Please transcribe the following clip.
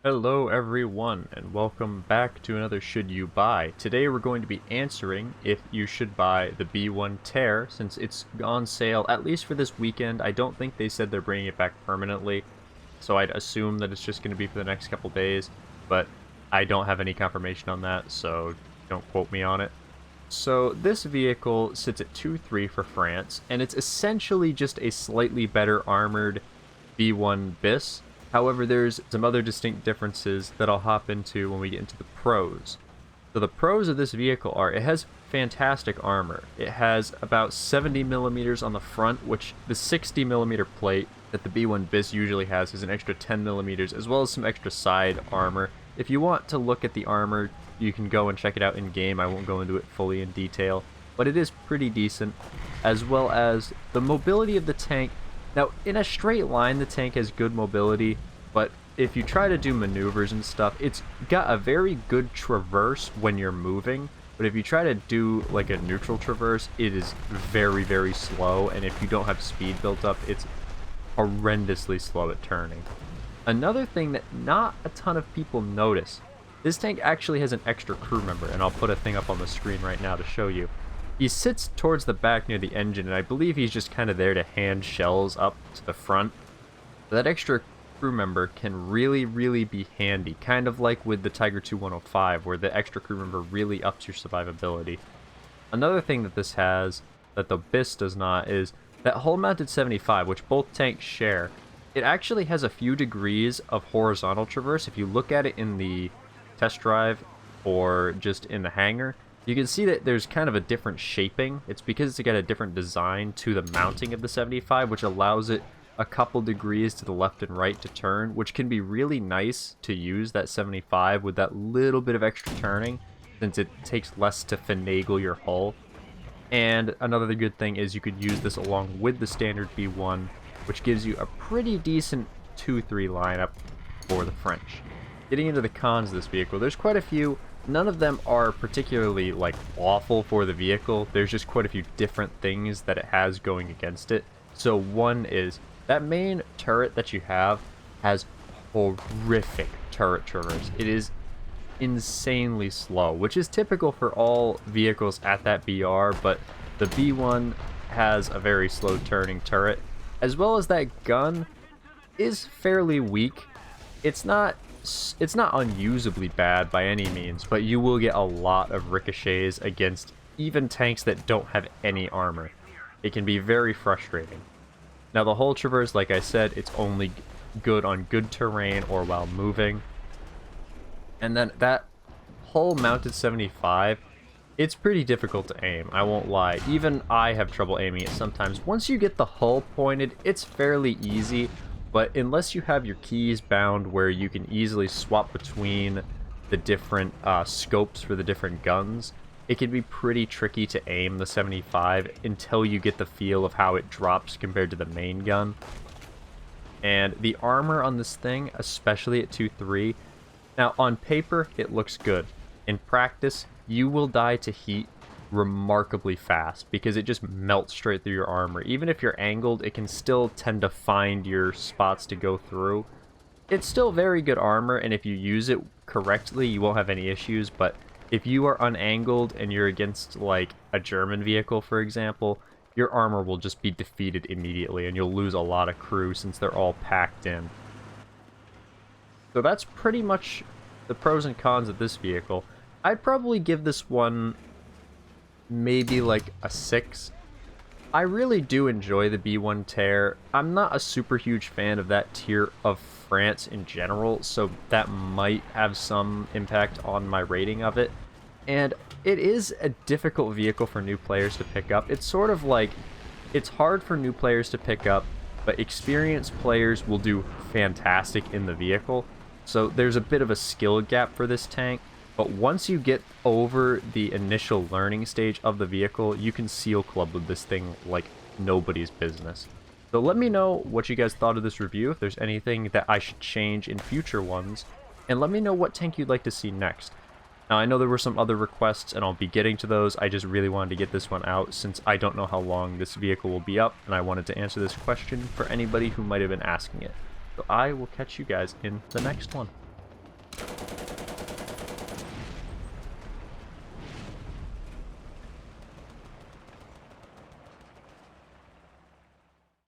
Hello everyone, and welcome back to another Should You Buy. Today we're going to be answering if you should buy the B1 Ter I, since it's on sale, at least for this weekend. I don't think they said they're bringing it back permanently, so I'd assume that it's just going to be for the next couple days, but I don't have any confirmation on that, so don't quote me on it. So this vehicle sits at 2.3 for France, and it's essentially just a slightly better armored B1 bis. However, there's some other distinct differences that I'll hop into when we get into the pros. So the pros of this vehicle are, it has fantastic armor. It has about 70 millimeters on the front, which the 60 millimeter plate that the B1 bis usually has is an extra 10 millimeters, as well as some extra side armor. If you want to look at the armor, you can go and check it out in game. I won't go into it fully in detail, but it is pretty decent, as well as the mobility of the tank. Now, in a straight line, the tank has good mobility, but if you try to do maneuvers and stuff, it's got a very good traverse when you're moving, but if you try to do like a neutral traverse, it is very, very slow, and if you don't have speed built up, it's horrendously slow at turning. Another thing that not a ton of people notice, this tank actually has an extra crew member, and I'll put a thing up on the screen right now to show you. He sits towards the back near the engine, and I believe he's just kind of there to hand shells up to the front. That extra crew member can really be handy, kind of like with the Tiger II 105, where the extra crew member really ups your survivability. Another thing that this has, that the bis does not, is that hull-mounted 75, which both tanks share. It actually has a few degrees of horizontal traverse. If you look at it in the test drive or just in the hangar, you can see that there's kind of a different shaping. It's because it's got a different design to the mounting of the 75, which allows it a couple degrees to the left and right to turn, which can be really nice to use that 75 with that little bit of extra turning, since it takes less to finagle your hull. And another good thing is you could use this along with the standard B1, which gives you a pretty decent 2-3 lineup for the French. Getting into the cons of this vehicle, there's quite a few. None of them are particularly like awful for the vehicle. There's just quite a few different things that it has going against it. So one is that main turret that you have has horrific turret traverse. It is insanely slow, which is typical for all vehicles at that BR, but the B1 has a very slow turning turret, as well as that gun is fairly weak. It's not unusably bad by any means, but you will get a lot of ricochets against even tanks that don't have any armor. It can be very frustrating. Now the hull traverse, like I said, it's only good on good terrain or while moving. And then that hull mounted 75, it's pretty difficult to aim, I won't lie. Even I have trouble aiming it sometimes. Once you get the hull pointed, it's fairly easy. But unless you have your keys bound where you can easily swap between the different scopes for the different guns, it can be pretty tricky to aim the 75 until you get the feel of how it drops compared to the main gun. And the armor on this thing, especially at 2.3, now on paper it looks good. In practice, you will die to heat remarkably fast because it just melts straight through your armor. Even if you're angled, it can still tend to find your spots to go through. It's still very good armor, and if you use it correctly, you won't have any issues, but if you are unangled and you're against like a German vehicle, for example, your armor will just be defeated immediately and you'll lose a lot of crew since they're all packed in. So that's pretty much the pros and cons of this vehicle. I'd probably give this one maybe like a 6. I really do enjoy the B1 Ter. I'm not a super huge fan of that tier of France in general, so that might have some impact on my rating of it. And it is a difficult vehicle for new players to pick up. It's sort of like, it's hard for new players to pick up, but experienced players will do fantastic in the vehicle. So there's a bit of a skill gap for this tank. But once you get over the initial learning stage of the vehicle, you can seal club with this thing like nobody's business. So let me know what you guys thought of this review, if there's anything that I should change in future ones, and let me know what tank you'd like to see next. Now, I know there were some other requests, and I'll be getting to those. I just really wanted to get this one out since I don't know how long this vehicle will be up, and I wanted to answer this question for anybody who might have been asking it. So I will catch you guys in the next one.